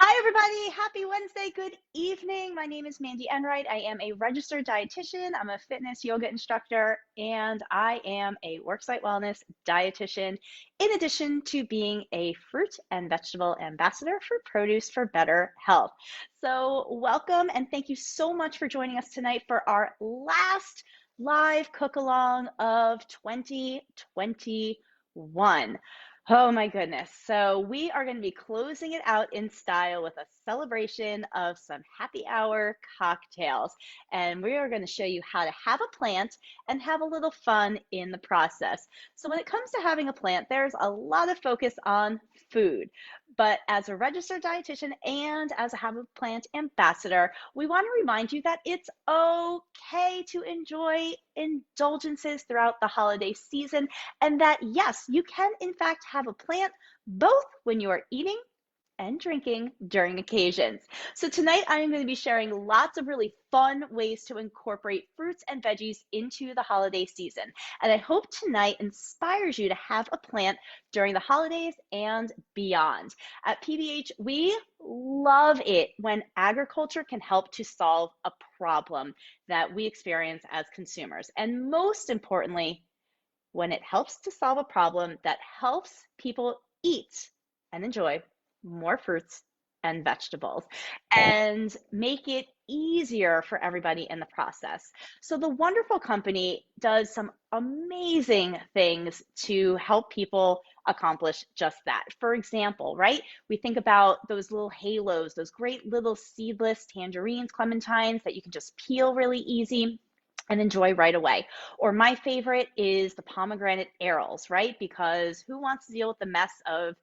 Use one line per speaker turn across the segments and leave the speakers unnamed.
Hi, everybody. Happy Wednesday. Good evening. My name is Mandy Enright. I am a registered dietitian. I'm a fitness yoga instructor, and I am a worksite wellness dietitian, in addition to being a fruit and vegetable ambassador for Produce for Better Health. So, welcome and thank you so much for joining us tonight for our last live cook along of 2021. Oh my goodness. So we are going to be closing it out in style with a celebration of some happy hour cocktails. And we are going to show you how to have a plant and have a little fun in the process. So when it comes to having a plant, there's a lot of focus on food. But as a registered dietitian and as a Have a Plant ambassador, we want to remind you that it's okay to enjoy indulgences throughout the holiday season, and that yes, you can in fact have a plant both when you are eating and drinking during occasions. So tonight I am going to be sharing lots of really fun ways to incorporate fruits and veggies into the holiday season. And I hope tonight inspires you to have a plant during the holidays and beyond. At PBH, we love it when agriculture can help to solve a problem that we experience as consumers. And most importantly, when it helps to solve a problem that helps people eat and enjoy more fruits and vegetables and make it easier for everybody in the process. So the wonderful company does some amazing things to help people accomplish just that. For example, right? We think about those little halos, those great little seedless tangerines, clementines that you can just peel really easy and enjoy right away. Or my favorite is the pomegranate arils, right? Because who wants to deal with the mess of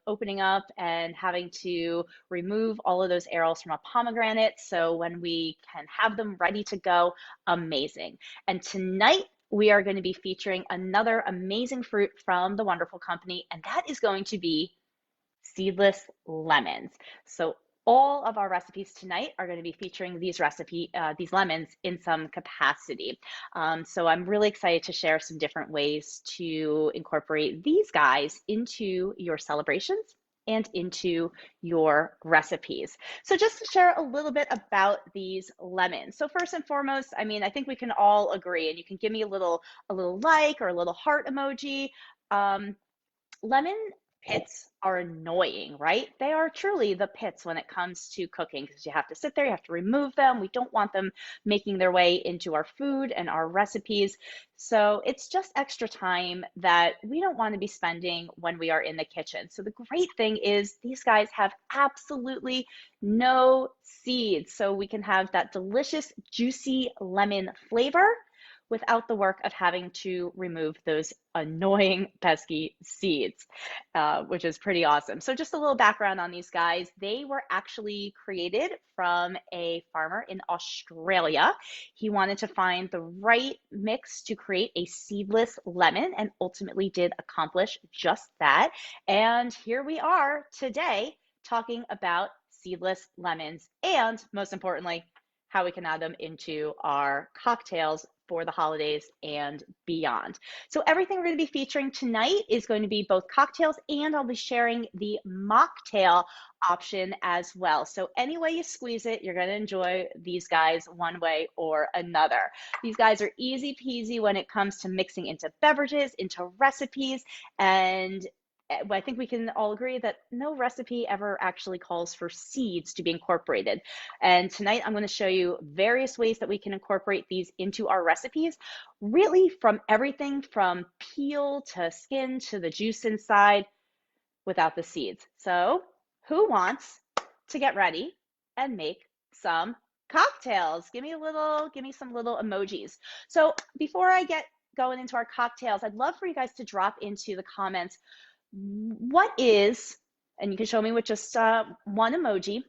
opening up and having to remove all of those arils from a pomegranate? So when we can have them ready to go, amazing. And tonight we are going to be featuring another amazing fruit from the wonderful company, and that is going to be seedless lemons. So all of our recipes tonight are going to be featuring these lemons in some capacity. So I'm really excited to share some different ways to incorporate these guys into your celebrations and into your recipes. So just to share a little bit about these lemons. So first and foremost, I mean, I think we can all agree, and you can give me a little like or a little heart emoji. Lemon pits are annoying, right? They are truly the pits when it comes to cooking because you have to sit there, you have to remove them. We don't want them making their way into our food and our recipes. So it's just extra time that we don't want to be spending when we are in the kitchen. So the great thing is these guys have absolutely no seeds. So we can have that delicious, juicy lemon flavor without the work of having to remove those annoying, pesky seeds, which is pretty awesome. So just a little background on these guys. They were actually created from a farmer in Australia. He wanted to find the right mix to create a seedless lemon and ultimately did accomplish just that. And here we are today talking about seedless lemons and, most importantly, how we can add them into our cocktails for the holidays and beyond. So everything we're going to be featuring tonight is going to be both cocktails, and I'll be sharing the mocktail option as well. So any way you squeeze it, you're going to enjoy these guys one way or another. These guys are easy peasy when it comes to mixing into beverages, into recipes, and I think we can all agree that no recipe ever actually calls for seeds to be incorporated. And tonight I'm going to show you various ways that we can incorporate these into our recipes, really from everything from peel to skin to the juice inside without the seeds. So who wants to get ready and make some cocktails? Give me some little emojis. So before I get going into our cocktails, I'd love for you guys to drop into the comments what is, and you can show me with just one emoji,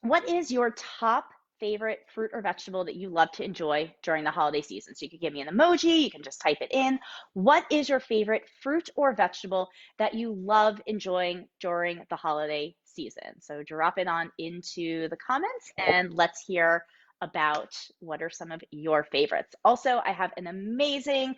what is your top favorite fruit or vegetable that you love to enjoy during the holiday season? So you can give me an emoji, you can just type it in. What is your favorite fruit or vegetable that you love enjoying during the holiday season? So drop it on into the comments and let's hear about what are some of your favorites. Also, I have an amazing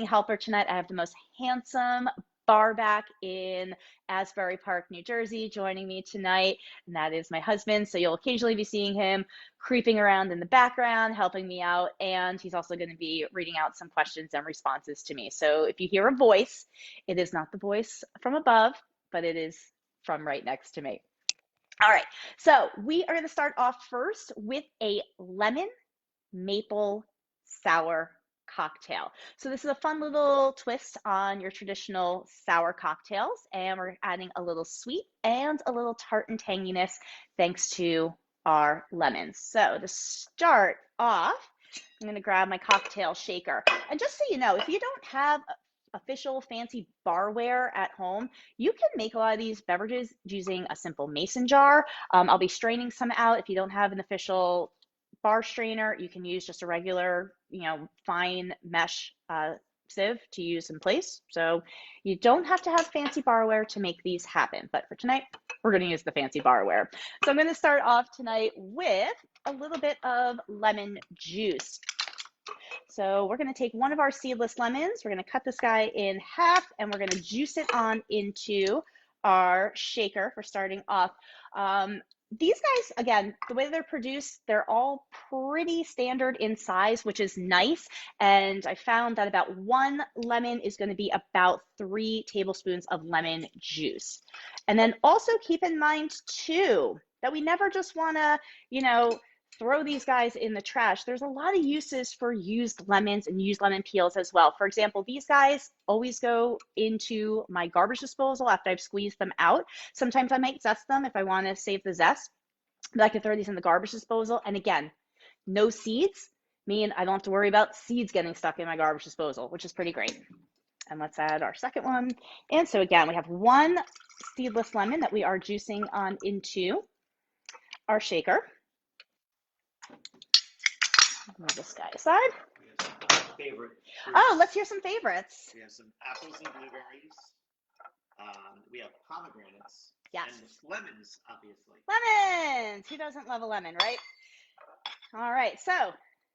helper tonight. I have the most handsome bar back in Asbury Park, New Jersey, joining me tonight, and that is my husband. So you'll occasionally be seeing him creeping around in the background, helping me out, and he's also going to be reading out some questions and responses to me. So if you hear a voice, it is not the voice from above, but it is from right next to me. All right, so we are going to start off first with a lemon maple sour cocktail. So this is a fun little twist on your traditional sour cocktails, and we're adding a little sweet and a little tart and tanginess thanks to our lemons. So to start off, I'm going to grab my cocktail shaker. And just so you know, if you don't have official fancy barware at home, you can make a lot of these beverages using a simple mason jar. I'll be straining some out. If you don't have an official bar strainer, you can use just a regular, fine mesh sieve to use in place. So you don't have to have fancy barware to make these happen. But for tonight, we're going to use the fancy barware. So I'm going to start off tonight with a little bit of lemon juice. So we're going to take one of our seedless lemons, we're going to cut this guy in half, and we're going to juice it on into our shaker for starting off. These guys, again, the way they're produced, they're all pretty standard in size, which is nice. And I found that about 1 lemon is going to be about 3 tablespoons of lemon juice. And then also keep in mind, too, that we never just want to, throw these guys in the trash. There's a lot of uses for used lemons and used lemon peels as well. For example, these guys always go into my garbage disposal after I've squeezed them out. Sometimes I might zest them if I want to save the zest, but I can throw these in the garbage disposal. And again, no seeds mean I don't have to worry about seeds getting stuck in my garbage disposal, which is pretty great. And let's add our second one. And so again, we have 1 seedless lemon that we are juicing on into our shaker. Move this guy aside.
We have some favorite fruits.
Oh, let's hear some favorites.
We have some apples and blueberries. We have pomegranates.
Yes.
And lemons, obviously.
Lemons! Who doesn't love a lemon, right? All right, so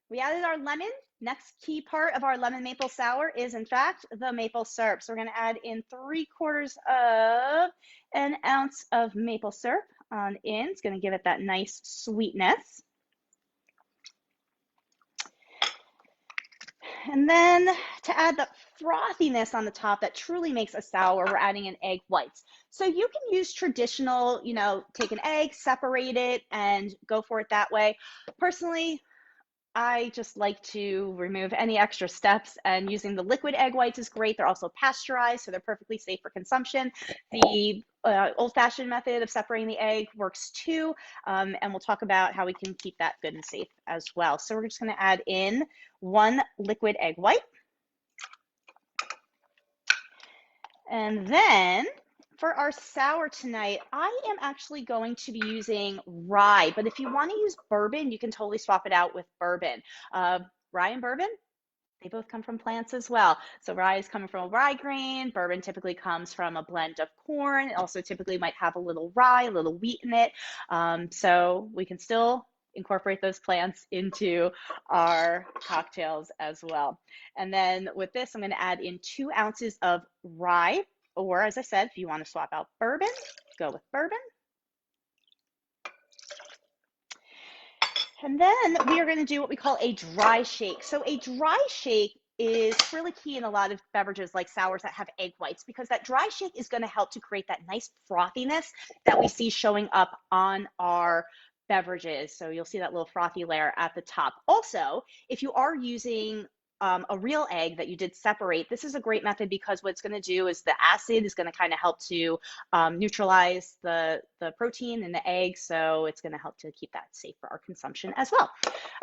we added our lemon. Next key part of our lemon maple sour is, in fact, the maple syrup. So we're going to add in 3/4 of an ounce of maple syrup on in. It's going to give it that nice sweetness. And then to add the frothiness on the top that truly makes a sour, we're adding in egg whites. So you can use traditional, take an egg, separate it, and go for it that way. Personally, I just like to remove any extra steps, and using the liquid egg whites is great. They're also pasteurized, so they're perfectly safe for consumption. The old-fashioned method of separating the egg works too, and we'll talk about how we can keep that good and safe as well. So we're just going to add in 1 liquid egg white. And then for our sour tonight, I am actually going to be using rye, but if you want to use bourbon, you can totally swap it out with bourbon. Rye and bourbon, they both come from plants as well. So rye is coming from a rye grain. Bourbon typically comes from a blend of corn. It also typically might have a little rye, a little wheat in it. So we can still incorporate those plants into our cocktails as well. And then with this, I'm going to add in 2 ounces of rye. Or, as I said, if you want to swap out bourbon, go with bourbon. And then we are going to do what we call a dry shake. So a dry shake is really key in a lot of beverages like sours that have egg whites, because that dry shake is going to help to create that nice frothiness that we see showing up on our beverages. So you'll see that little frothy layer at the top. Also, if you are using a real egg that you did separate, this is a great method because what it's going to do is the acid is going to kind of help to neutralize the protein in the egg. So it's going to help to keep that safe for our consumption as well.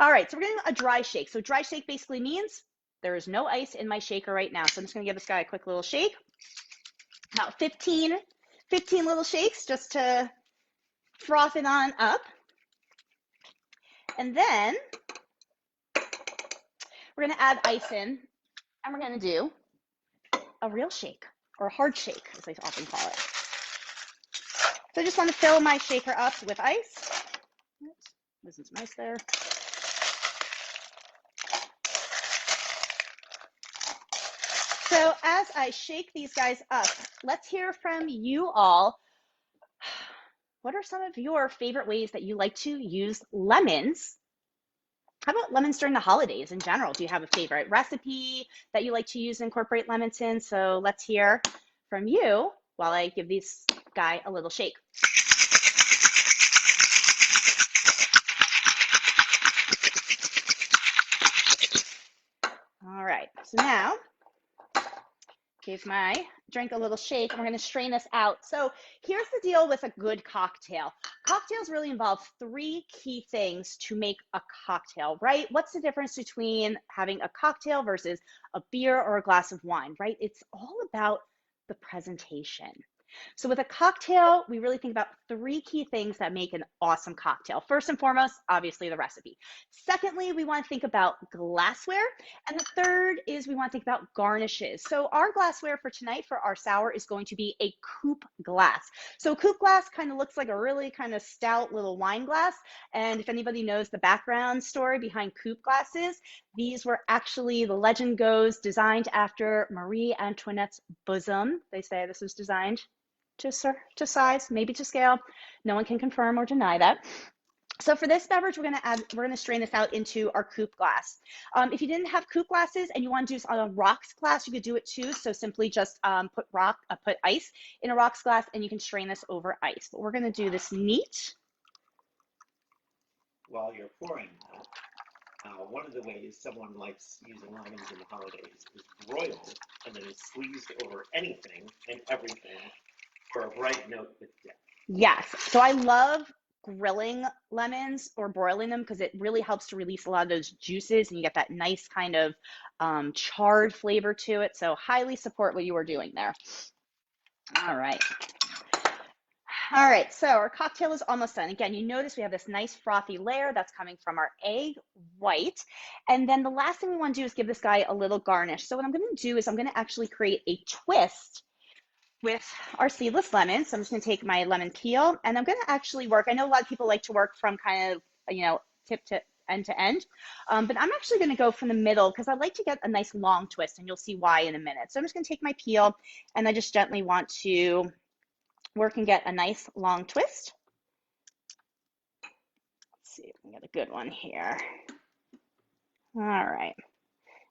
All right, so we're getting a dry shake. So dry shake basically means there is no ice in my shaker right now. So I'm just going to give this guy a quick little shake. About 15 little shakes just to froth it on up. And then we're going to add ice in, and we're going to do a real shake, or a hard shake, as I often call it. So I just want to fill my shaker up with ice. Oops, losing some ice there. So as I shake these guys up, let's hear from you all. What are some of your favorite ways that you like to use lemons? How about lemons during the holidays in general? Do you have a favorite recipe that you like to use and incorporate lemons in? So let's hear from you while I give this guy a little shake. All right, so now give my drink a little shake, and we're going to strain this out. So here's the deal with a good cocktail. Cocktails really involve three key things to make a cocktail, right? What's the difference between having a cocktail versus a beer or a glass of wine, right? It's all about the presentation. So with a cocktail, we really think about three key things that make an awesome cocktail. First and foremost, obviously the recipe. Secondly, we want to think about glassware. And the third is we want to think about garnishes. So our glassware for tonight for our sour is going to be a coupe glass. So a coupe glass kind of looks like a really kind of stout little wine glass. And if anybody knows the background story behind coupe glasses, these were actually, the legend goes, designed after Marie Antoinette's bosom. They say this was designed to size, maybe to scale. No one can confirm or deny that. So for this beverage, we're going to strain this out into our coupe glass. If you didn't have coupe glasses and you want to do on a rocks glass, you could do it too. So simply just put ice in a rocks glass, and you can strain this over ice. But we're going to do this neat.
While you're pouring that, one of the ways someone likes using lemons in the holidays is broiled and then it's squeezed over anything and everything for a bright note with dip.
Yes. So I love grilling lemons or broiling them because it really helps to release a lot of those juices and you get that nice kind of charred flavor to it. So highly support what you are doing there. All right. All right, so our cocktail is almost done. Again, you notice we have this nice frothy layer that's coming from our egg white. And then the last thing we want to do is give this guy a little garnish. So what I'm going to do is I'm going to actually create a twist with our seedless lemon. So I'm just going to take my lemon peel and I'm going to actually work. I know a lot of people like to work from kind of, tip to end, but I'm actually going to go from the middle because I like to get a nice long twist, and you'll see why in a minute. So I'm just going to take my peel and I just gently want to work and get a nice long twist. Let's see if we can get a good one here. All right.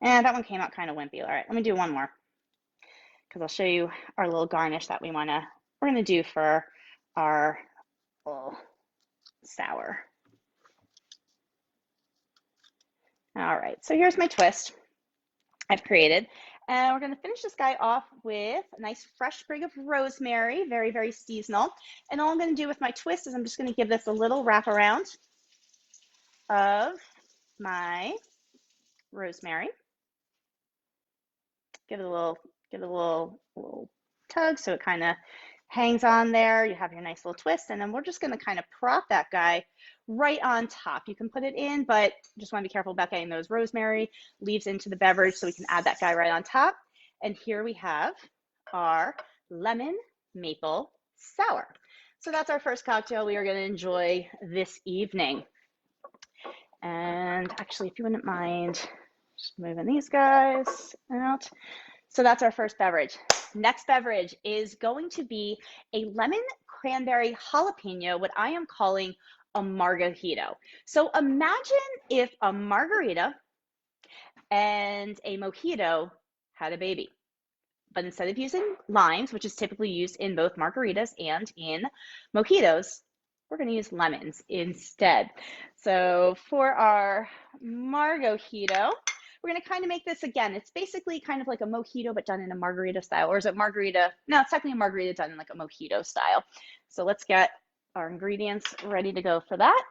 And that one came out kind of wimpy. All right, let me do one more because I'll show you our little garnish that we're gonna do for our little sour. All right, so here's my twist I've created. And we're going to finish this guy off with a nice fresh sprig of rosemary, very, very seasonal. And all I'm going to do with my twist is I'm just going to give this a little wrap around of my rosemary. Give it a little tug so it kind of hangs on there. You have your nice little twist, and then we're just going to kind of prop that guy right on top. You can put it in, but just want to be careful about getting those rosemary leaves into the beverage so we can add that guy right on top. And here we have our lemon maple sour. So that's our first cocktail we are going to enjoy this evening. And actually, if you wouldn't mind just moving these guys out. So that's our first beverage. Next beverage is going to be a lemon cranberry jalapeno, what I am calling a margarito. So imagine if a margarita and a mojito had a baby. But instead of using limes, which is typically used in both margaritas and in mojitos, we're going to use lemons instead. So for our margarito, we're going to kind of make this again. It's basically kind of like a mojito, but done in a margarita style. Or is it margarita? No, it's technically a margarita done in like a mojito style. So let's get our ingredients ready to go for that.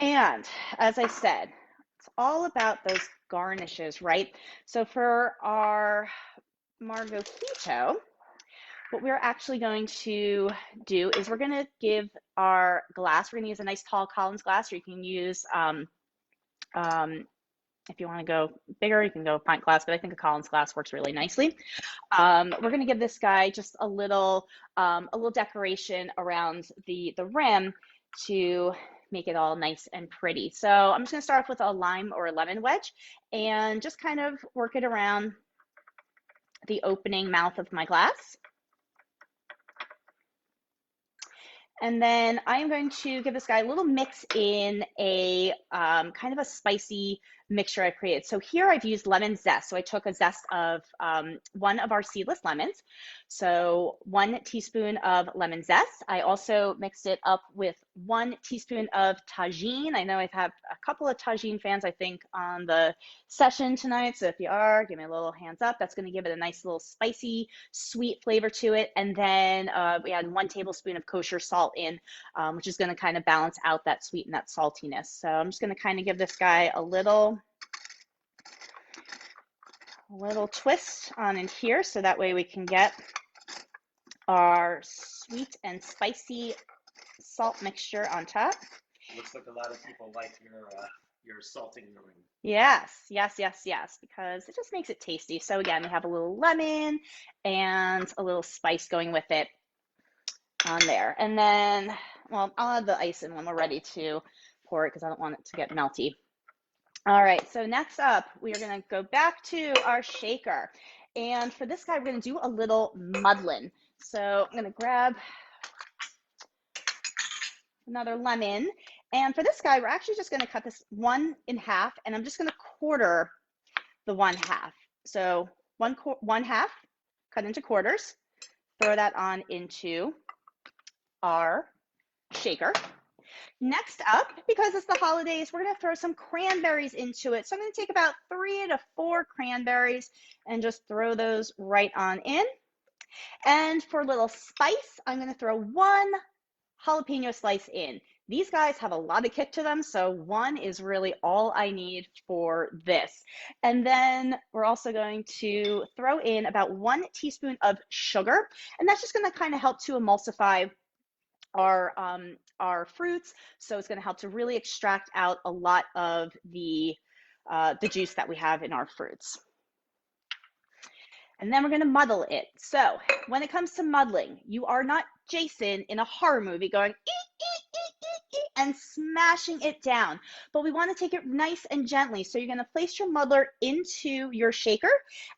And as I said, it's all about those garnishes, right? So for our margarito, what we're actually going to do is we're going to give our glass, we're going to use a nice tall Collins glass, or you can use, if you want to go bigger, you can go pint glass, but I think a Collins glass works really nicely. We're going to give this guy just a little decoration around the rim to make it all nice and pretty. So I'm just gonna start off with a lime or a lemon wedge and just kind of work it around the opening mouth of my glass. And then I'm going to give this guy a little mix in a kind of a spicy mixture I created. So here I've used lemon zest. So I took a zest of one of our seedless lemons. So 1 teaspoon of lemon zest. I also mixed it up with 1 teaspoon of tajin. I know I have a couple of tajin fans, I think, on the session tonight. So if you are, give me a little hands up. That's going to give it a nice little spicy, sweet flavor to it. And then we had 1 tablespoon of kosher salt in, which is going to kind of balance out that sweet and that saltiness. So I'm just going to kind of give this guy a little twist on in here, so that way we can get our sweet and spicy salt mixture on top.
Looks like a lot of people like your salting meringue.
Yes, yes, yes, yes, because it just makes it tasty. So again, we have a little lemon and a little spice going with it on there. And then, well, I'll add the ice in when we're ready to pour it because I don't want it to get melty. All right, so next up, we are gonna go back to our shaker. And for this guy, we're gonna do a little muddling. So I'm gonna grab another lemon. And for this guy, we're actually just gonna cut this one in half, and I'm just gonna quarter the 1/2. So one half cut into quarters, throw that on into our shaker. Next up, because it's the holidays, we're going to throw some cranberries into it. So I'm going to take about 3 to 4 cranberries and just throw those right on in. And for a little spice, I'm going to throw 1 jalapeno slice in. These guys have a lot of kick to them, so 1 is really all I need for this. And then we're also going to throw in about 1 teaspoon of sugar, and that's just going to kind of help to emulsify our fruits. So it's going to help to really extract out a lot of the juice that we have in our fruits. And then we're going to muddle it. So when it comes to muddling, you are not Jason in a horror movie going and smashing it down, but we want to take it nice and gently. So you're going to place your muddler into your shaker,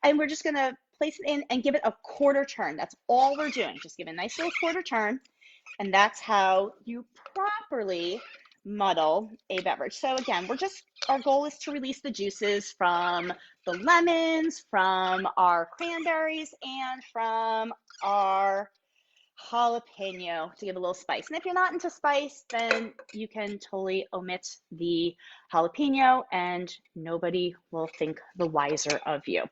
and we're just going to place it in and give it a quarter turn. That's all we're doing. Just give it a nice little quarter turn. And that's how you properly muddle a beverage. So again, our goal is to release the juices from the lemons, from our cranberries, and from our jalapeno to give a little spice. And if you're not into spice, then you can totally omit the jalapeno and nobody will think the wiser of you.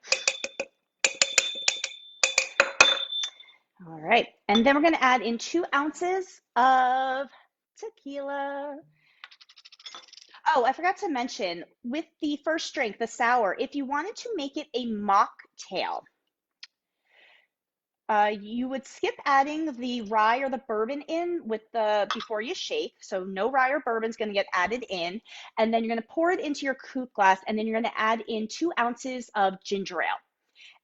All right, and then we're going to add in 2 ounces of tequila. Oh, I forgot to mention, with the first drink, the sour, if you wanted to make it a mocktail, you would skip adding the rye or the bourbon in before you shake. So no rye or bourbon is going to get added in, and then you're going to pour it into your coupe glass, and then you're going to add in 2 ounces of ginger ale.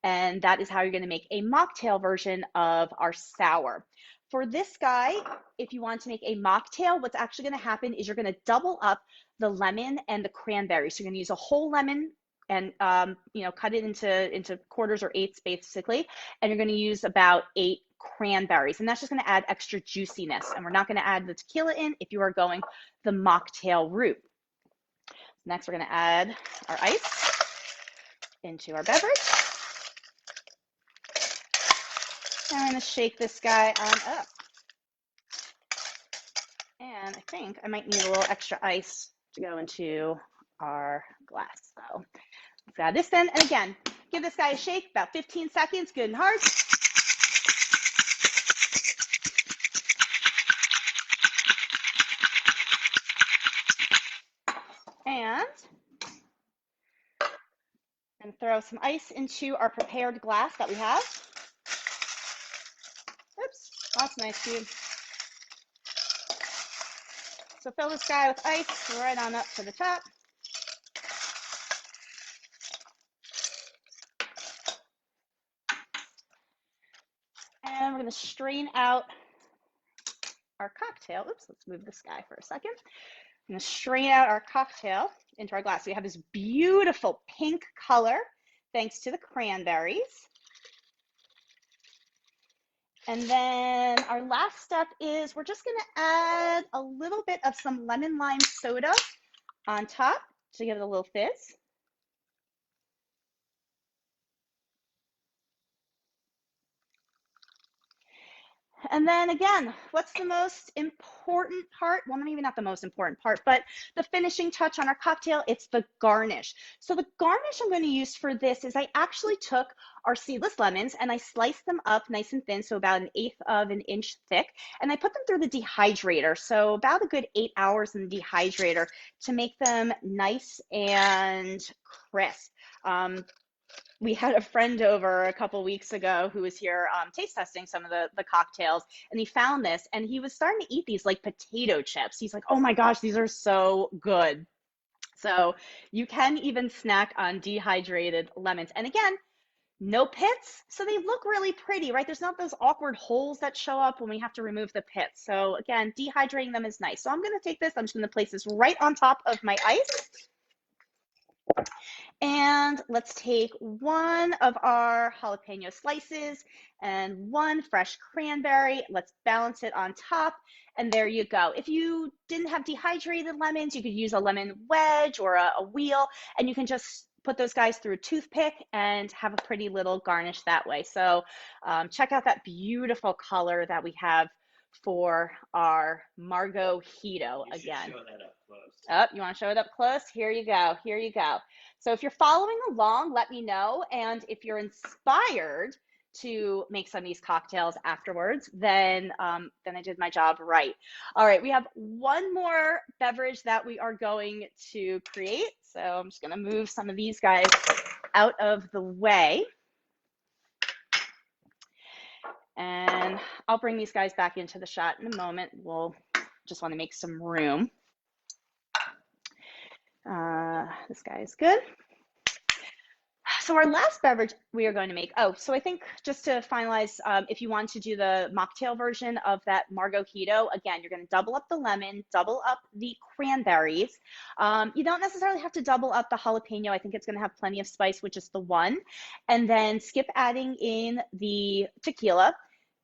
And that is how you're going to make a mocktail version of our sour. For this guy, if you want to make a mocktail, what's actually going to happen is you're going to double up the lemon and the cranberry. So you're going to use a whole lemon and cut it into quarters or eighths basically, and you're going to use about 8 cranberries, and that's just going to add extra juiciness. And we're not going to add the tequila in if you are going the mocktail route. Next, we're going to add our ice into our beverage. I'm going to shake this guy on up. And I think I might need a little extra ice to go into our glass. So let's add this in. And again, give this guy a shake, about 15 seconds, good and hard. And throw some ice into our prepared glass that we have. Oops, that's a nice cube. So fill this guy with ice right on up to the top. And we're going to strain out our cocktail. Oops, let's move this guy for a second. I'm gonna strain out our cocktail into our glass. So we have this beautiful pink color thanks to the cranberries. And then our last step is we're just gonna add a little bit of some lemon lime soda on top to give it a little fizz. And then again, what's the most important part? Well, maybe not the most important part, but the finishing touch on our cocktail, it's the garnish. So the garnish I'm going to use for this is I actually took our seedless lemons and I sliced them up nice and thin, so about 1/8 of an inch thick, and I put them through the dehydrator, so about a good 8 hours in the dehydrator to make them nice and crisp. We had a friend over a couple weeks ago who was here taste testing some of the cocktails, and he found this and he was starting to eat these like potato chips. He's like, oh my gosh, these are so good. So you can even snack on dehydrated lemons. And again, no pits, so they look really pretty, right? There's not those awkward holes that show up when we have to remove the pits. So again, dehydrating them is nice. So I'm going to take this, I'm just going to place this right on top of my ice. And let's take one of our jalapeno slices and one fresh cranberry. Let's balance it on top. And there you go. If you didn't have dehydrated lemons, you could use a lemon wedge or a wheel, and you can just put those guys through a toothpick and have a pretty little garnish that way. So check out that beautiful color that we have for our Margojito again.
You should show that up close.
Oh, you want to show it up close? Here you go. Here you go. So if you're following along, let me know. And if you're inspired to make some of these cocktails afterwards, then I did my job right. All right, we have one more beverage that we are going to create. So I'm just going to move some of these guys out of the way. And I'll bring these guys back into the shot in a moment. We'll just want to make some room. This guy is good. So our last beverage we are going to make, so I think just to finalize, if you want to do the mocktail version of that Margojito, again, you're going to double up the lemon, double up the cranberries. You don't necessarily have to double up the jalapeno. I think it's going to have plenty of spice with just the one. And then skip adding in the tequila.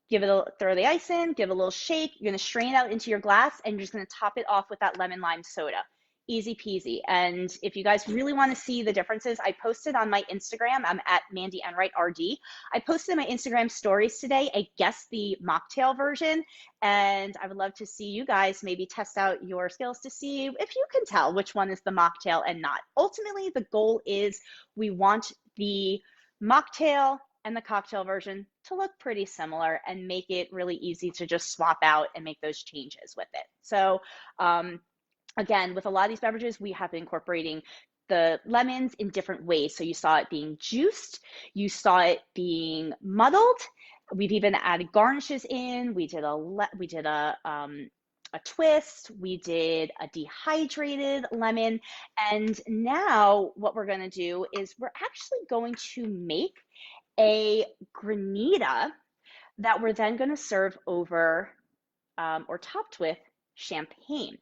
Throw the ice in, give it a little shake. You're going to strain it out into your glass, and you're just going to top it off with that lemon lime soda. Easy peasy. And if you guys really want to see the differences, I posted on my Instagram. I'm at Mandy Enright RD. I posted in my Instagram stories today, I guess the mocktail version. And I would love to see you guys maybe test out your skills to see if you can tell which one is the mocktail and not. Ultimately, the goal is we want the mocktail and the cocktail version to look pretty similar and make it really easy to just swap out and make those changes with it. So, again, with a lot of these beverages, we have been incorporating the lemons in different ways. So you saw it being juiced, you saw it being muddled. We've even added garnishes in. We did a twist. We did a dehydrated lemon. And now what we're going to do is we're actually going to make a granita that we're then going to serve over or topped with champagne.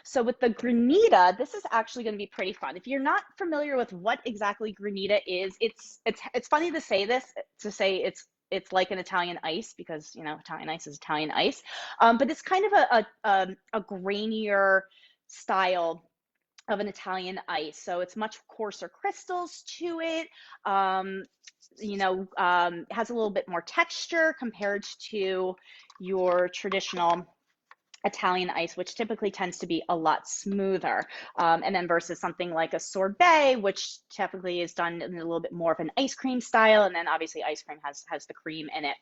So with the granita, this is actually going to be pretty fun. If you're not familiar with what exactly granita is, it's funny to say this, to say it's like an Italian ice, because you know Italian ice is Italian ice, but it's kind of a grainier style of an Italian ice. So it's much coarser crystals to it. Has a little bit more texture compared to your traditional Italian ice, which typically tends to be a lot smoother. And then versus something like a sorbet, which typically is done in a little bit more of an ice cream style. And then obviously ice cream has the cream in it.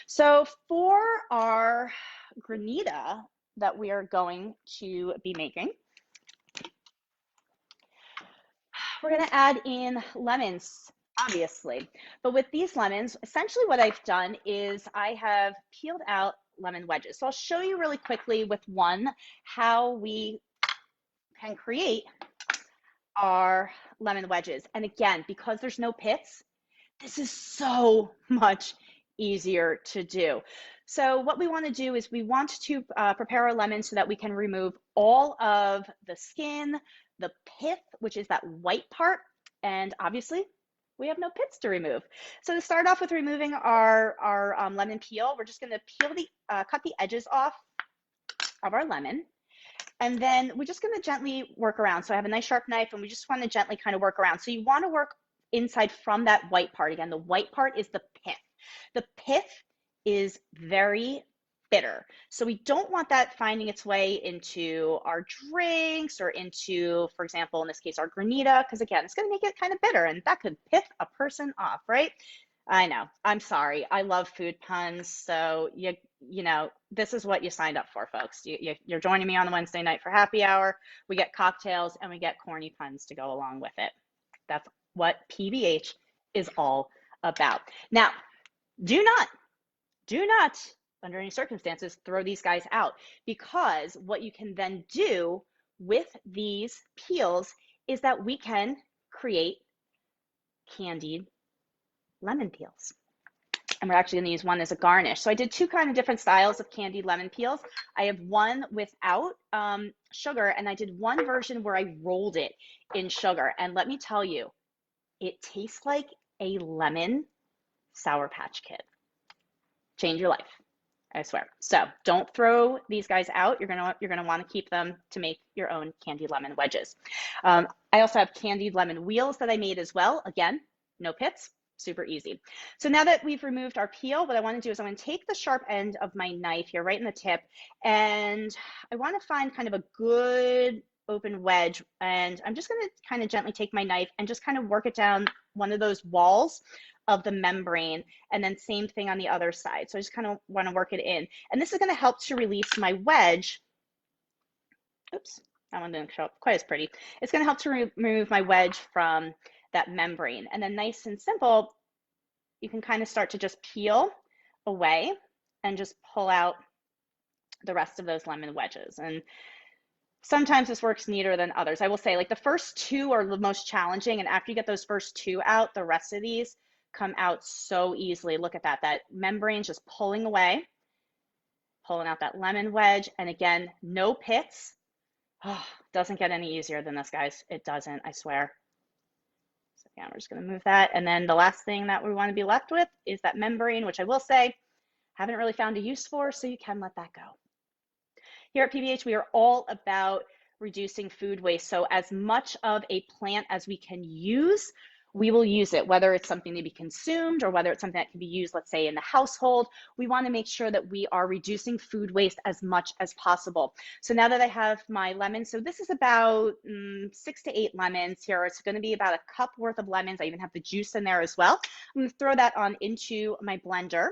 So for our granita that we are going to be making, we're going to add in lemons, obviously. But with these lemons, essentially what I've done is I have peeled out lemon wedges. So I'll show you really quickly with one how we can create our lemon wedges. And again, because there's no pits, this is so much easier to do. So what we want to do is we want to prepare our lemon so that we can remove all of the skin, the pith, which is that white part, and obviously we have no pits to remove. So to start off with removing our lemon peel, we're just going to cut the edges off of our lemon. And then we're just going to gently work around. So I have a nice sharp knife and we just want to gently kind of work around. So you want to work inside from that white part. Again, the white part is the pith. The pith is very bitter. So we don't want that finding its way into our drinks or into, for example, in this case, our granita, because again, it's going to make it kind of bitter and that could piss a person off, right? I know. I'm sorry. I love food puns. So you know, this is what you signed up for, folks. You're joining me on the Wednesday night for happy hour. We get cocktails and we get corny puns to go along with it. That's what PBH is all about. Now, do not, under any circumstances, throw these guys out, because what you can then do with these peels is that we can create candied lemon peels. And we're actually going to use one as a garnish. So I did two kind of different styles of candied lemon peels. I have one without sugar, and I did one version where I rolled it in sugar. And let me tell you, it tastes like a lemon Sour Patch Kid. Change your life, I swear. So don't throw these guys out. You're gonna want to keep them to make your own candied lemon wedges. I also have candied lemon wheels that I made as well. Again, no pits. Super easy. So now that we've removed our peel, what I want to do is I'm going to take the sharp end of my knife here, right in the tip, and I want to find kind of a good open wedge, and I'm just going to kind of gently take my knife and just kind of work it down one of those walls of the membrane, and then same thing on the other side. So I just kind of want to work it in, and this is going to help to release my wedge. Oops, that one didn't show up quite as pretty. It's going to help to remove my wedge from that membrane. And then nice and simple, you can kind of start to just peel away and just pull out the rest of those lemon wedges. And sometimes this works neater than others. I will say, like, the first two are the most challenging, and after you get those first two out, the rest of these come out so easily. Look at that. That membrane's just pulling away, pulling out that lemon wedge. And again, no pits. Oh, doesn't get any easier than this, guys. It doesn't, I swear. So again, we're just going to move that. And then the last thing that we want to be left with is that membrane, which I will say, haven't really found a use for, so you can let that go. Here at PBH, we are all about reducing food waste. So as much of a plant as we can use, we will use it, whether it's something to be consumed or whether it's something that can be used, let's say, in the household. We want to make sure that we are reducing food waste as much as possible. So now that I have my lemons, so this is about 6 to 8 lemons here. It's going to be about a cup worth of lemons. I even have the juice in there as well. I'm going to throw that on into my blender.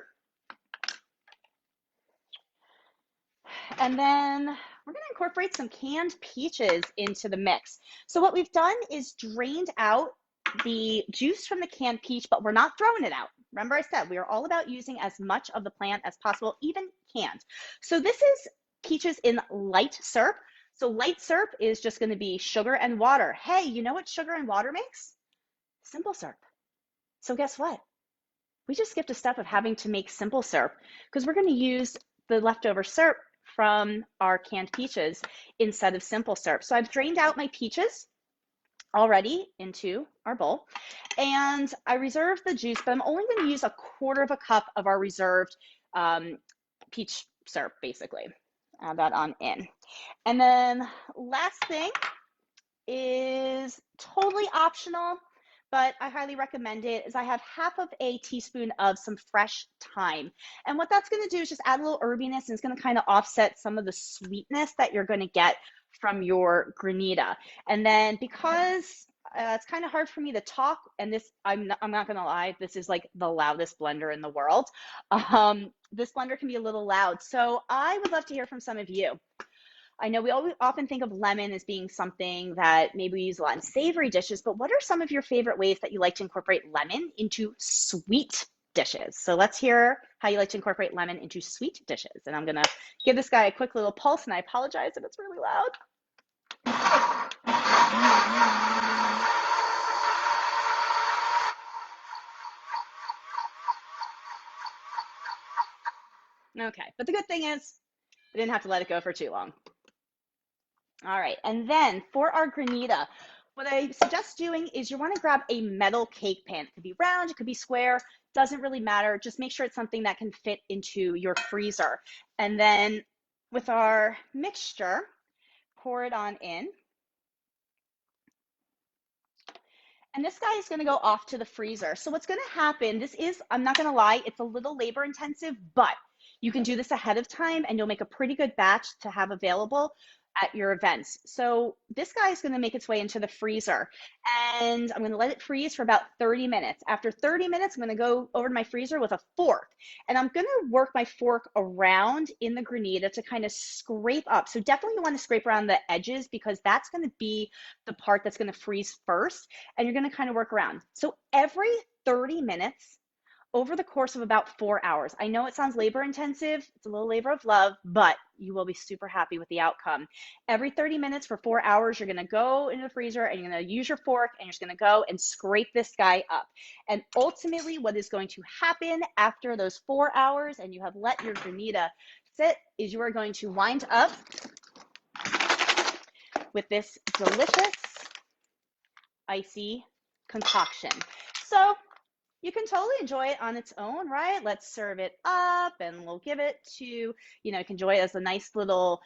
And then we're going to incorporate some canned peaches into the mix. So what we've done is drained out the juice from the canned peach, but we're not throwing it out. Remember I said we are all about using as much of the plant as possible, even canned. So this is peaches in light syrup. So light syrup is just going to be sugar and water. Hey, you know what sugar and water makes? Simple syrup. So guess what? We just skipped a step of having to make simple syrup because we're going to use the leftover syrup from our canned peaches instead of simple syrup. So I've drained out my peaches already into our bowl, and I reserved the juice, but I'm only going to use 1/4 cup of our reserved peach syrup, basically. Add that on in. And then last thing is totally optional, but I highly recommend it, is I have 1/2 teaspoon of some fresh thyme. And what that's going to do is just add a little herbiness, and it's going to kind of offset some of the sweetness that you're going to get from your granita. And then because it's kind of hard for me to talk, and this, I'm not going to lie, this is like the loudest blender in the world. This blender can be a little loud. So I would love to hear from some of you. I know we often think of lemon as being something that maybe we use a lot in savory dishes, but what are some of your favorite ways that you like to incorporate lemon into sweet dishes? So let's hear how you like to incorporate lemon into sweet dishes. And I'm gonna give this guy a quick little pulse, and I apologize if it's really loud. Okay, but the good thing is we didn't have to let it go for too long. All right, and then for our granita, what I suggest doing is you want to grab a metal cake pan. It could be round, it could be square, doesn't really matter. Just make sure it's something that can fit into your freezer. And then with our mixture, pour it on in. And this guy is going to go off to the freezer. So what's going to happen, this is, I'm not going to lie, it's a little labor intensive, but you can do this ahead of time and you'll make a pretty good batch to have available at your events. So this guy is going to make its way into the freezer and I'm going to let it freeze for about 30 minutes. After 30 minutes, I'm going to go over to my freezer with a fork and I'm going to work my fork around in the granita to kind of scrape up. So definitely you want to scrape around the edges because that's going to be the part that's going to freeze first and you're going to kind of work around. So every 30 minutes, over the course of about 4 hours. I know it sounds labor intensive, it's a little labor of love, but you will be super happy with the outcome. Every 30 minutes for 4 hours, you're gonna go into the freezer and you're gonna use your fork and you're just gonna go and scrape this guy up. And ultimately, what is going to happen after those 4 hours and you have let your granita sit is you are going to wind up with this delicious, icy concoction. So you can totally enjoy it on its own, right? Let's serve it up and we'll give it to, you can enjoy it as a nice little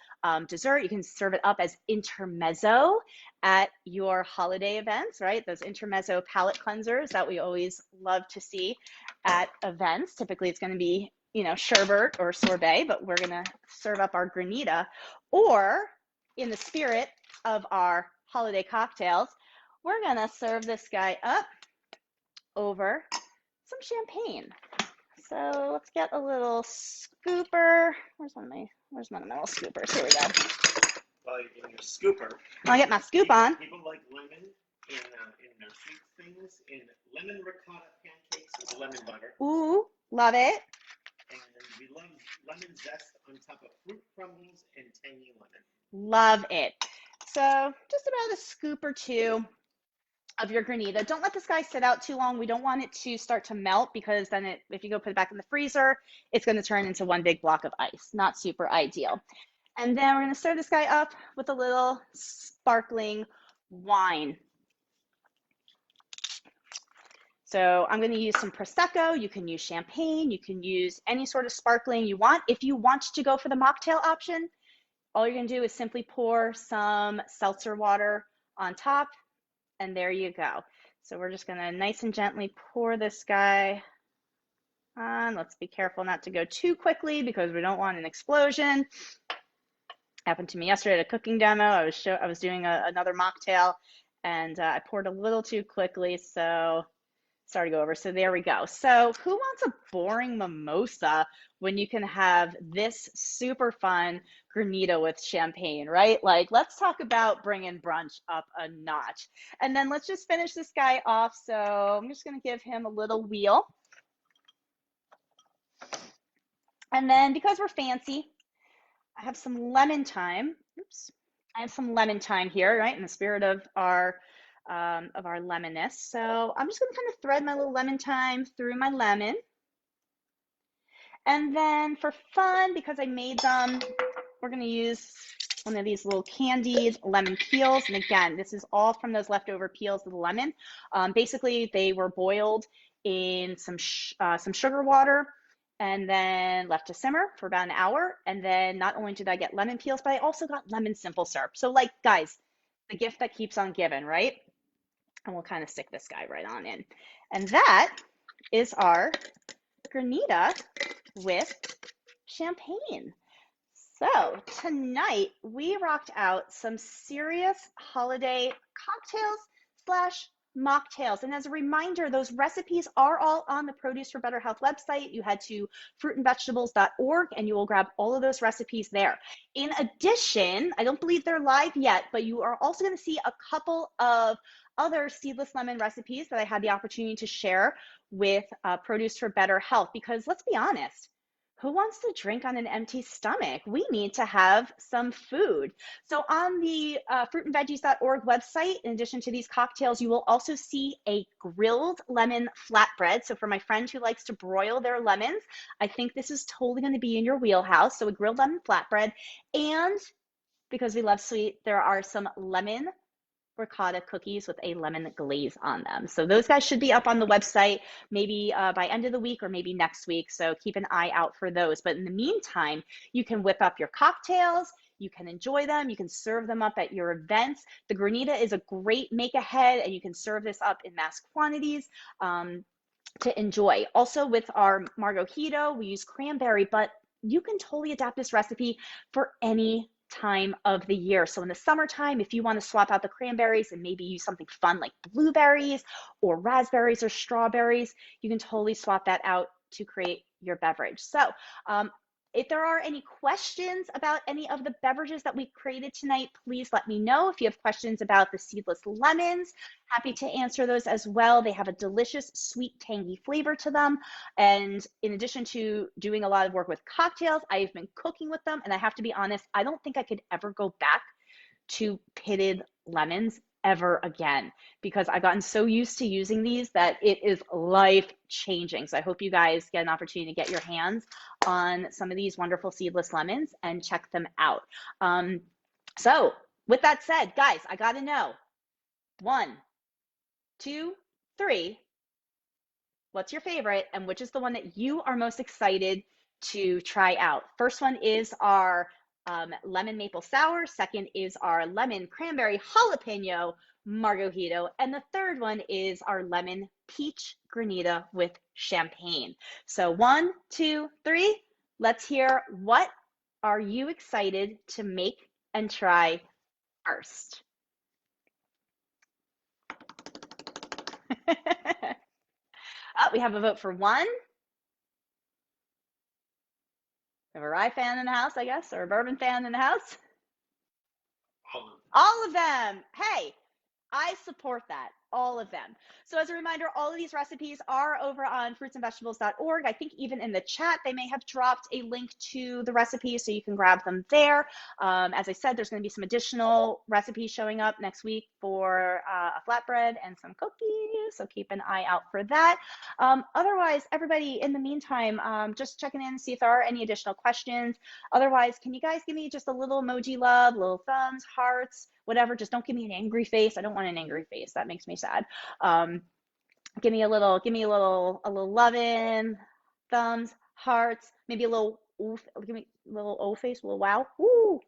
dessert. You can serve it up as intermezzo at your holiday events, right? Those intermezzo palate cleansers that we always love to see at events. Typically it's going to be, sherbet or sorbet, but we're going to serve up our granita. Or in the spirit of our holiday cocktails, we're going to serve this guy up over some champagne. So let's get a little scooper. Where's one of my little scoopers? Here we go.
While you're getting your scooper,
I'll get my scoop on.
people like lemon in their sweet things, in lemon ricotta pancakes with lemon butter.
Ooh, love it.
And we love lemon zest on top of fruit crumbles and tangy lemon.
Love it. So just about a scoop or two of your granita. Don't let this guy sit out too long. We don't want it to start to melt because then if you go put it back in the freezer, it's going to turn into one big block of ice. Not super ideal. And then we're going to serve this guy up with a little sparkling wine. So I'm going to use some Prosecco. You can use champagne. You can use any sort of sparkling you want. If you want to go for the mocktail option, all you're going to do is simply pour some seltzer water on top. And there you go. So we're just gonna nice and gently pour this guy on. Let's be careful not to go too quickly because we don't want an explosion. Happened to me yesterday at a cooking demo. I was doing another mocktail and I poured a little too quickly, so sorry to go over. So there we go. So who wants a boring mimosa when you can have this super fun granita with champagne, right? Like, let's talk about bringing brunch up a notch. And then let's just finish this guy off. So I'm just going to give him a little wheel. And then because we're fancy, I have some lemon thyme. Oops. I have some lemon thyme here, right? In the spirit of our lemonness. So I'm just going to kind of thread my little lemon thyme through my lemon. And then for fun, because I made them, we're going to use one of these little candied lemon peels. And again, this is all from those leftover peels of the lemon. Basically, they were boiled in some sugar water and then left to simmer for about an hour. And then not only did I get lemon peels, but I also got lemon simple syrup. So like, guys, the gift that keeps on giving, right? And we'll kind of stick this guy right on in. And that is our granita with champagne. So tonight we rocked out some serious holiday cocktails slash mocktails. And as a reminder, those recipes are all on the Produce for Better Health website. You head to fruitandvegetables.org and you will grab all of those recipes there. In addition, I don't believe they're live yet, but you are also going to see a couple of other seedless lemon recipes that I had the opportunity to share with Produce for Better Health. Because let's be honest, Who wants to drink on an empty stomach? We need to have some food. So on the fruitandveggies.org website, in addition to these cocktails, you will also see a grilled lemon flatbread. So for my friend who likes to broil their lemons, I think this is totally going to be in your wheelhouse. So a grilled lemon flatbread. And because we love sweet, there are some lemon ricotta cookies with a lemon glaze on them. So those guys should be up on the website maybe by end of the week or maybe next week. So keep an eye out for those. But in the meantime, you can whip up your cocktails. You can enjoy them. You can serve them up at your events. The granita is a great make ahead, and you can serve this up in mass quantities. To enjoy. Also with our margojito, we use cranberry, but you can totally adapt this recipe for any time of the year. So in the summertime, if you want to swap out the cranberries and maybe use something fun like blueberries or raspberries or strawberries, you can totally swap that out to create your beverage. So if there are any questions about any of the beverages that we created tonight, please let me know. If you have questions about the seedless lemons, happy to answer those as well. They have a delicious, sweet, tangy flavor to them. And in addition to doing a lot of work with cocktails, I've been cooking with them. And I have to be honest, I don't think I could ever go back to pitted lemons ever again because I've gotten so used to using these that it is life changing. So I hope you guys get an opportunity to get your hands on some of these wonderful seedless lemons and check them out. So with that said, guys, I got to know 1, 2, 3, what's your favorite and which is the one that you are most excited to try out? First one is our lemon maple sour. Second is our lemon cranberry jalapeno margojito. And the third one is our lemon peach granita with champagne. So 1, 2, 3, let's hear what are you excited to make and try first? Oh, we have a vote for 1. We have a rye fan in the house, I guess, or a bourbon fan in the house. All of them. Hey, I support that. All of them. So as a reminder, all of these recipes are over on fruitsandvegetables.org. I think even in the chat, they may have dropped a link to the recipes so you can grab them there. As I said, there's going to be some additional recipes showing up next week for a flatbread and some cookies. So keep an eye out for that. Otherwise, everybody, in the meantime, just checking in to see if there are any additional questions. Otherwise, can you guys give me just a little emoji love, little thumbs, hearts, whatever? Just don't give me an angry face. I don't want an angry face. That makes me sad. Give me a little loving, thumbs, hearts, maybe a little oof, give me a little O face, a little wow. Woo!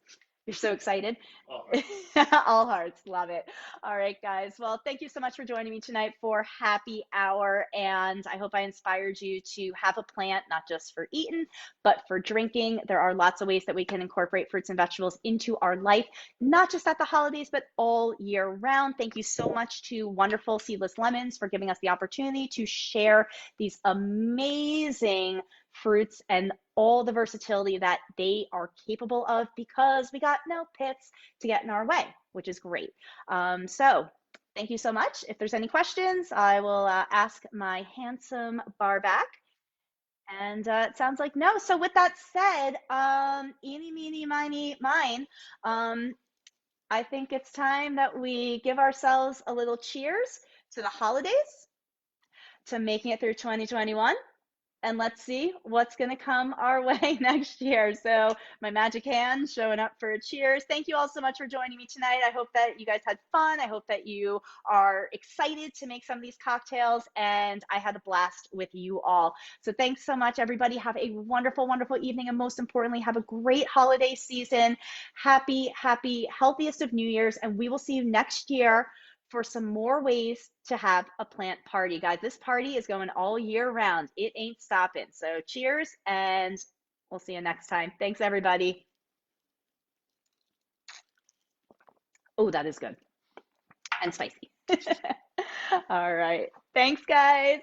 You're so excited.
All hearts.
All hearts. Love it. All right, guys. Well, thank you so much for joining me tonight for happy hour. And I hope I inspired you to have a plant, not just for eating, but for drinking. There are lots of ways that we can incorporate fruits and vegetables into our life, not just at the holidays, but all year round. Thank you so much to Wonderful Seedless Lemons for giving us the opportunity to share these amazing fruits and all the versatility that they are capable of because we got no pits to get in our way, which is great. So thank you so much. If there's any questions, I will ask my handsome bar back. And it sounds like no. So with that said, eeny, meeny, miny, mine, I think it's time that we give ourselves a little cheers to the holidays, to making it through 2021. And let's see what's going to come our way next year. So my magic hand showing up for cheers. Thank you all so much for joining me tonight. I hope that you guys had fun. I hope that you are excited to make some of these cocktails, and I had a blast with you all. So thanks so much, everybody. Have a wonderful, wonderful evening, and most importantly, have a great holiday season. Happy, happy, healthiest of New Year's, and we will see you next year for some more ways to have a plant party. Guys, this party is going all year round. It ain't stopping. So cheers, and we'll see you next time. Thanks, everybody. Oh, that is good and spicy. All right. Thanks, guys.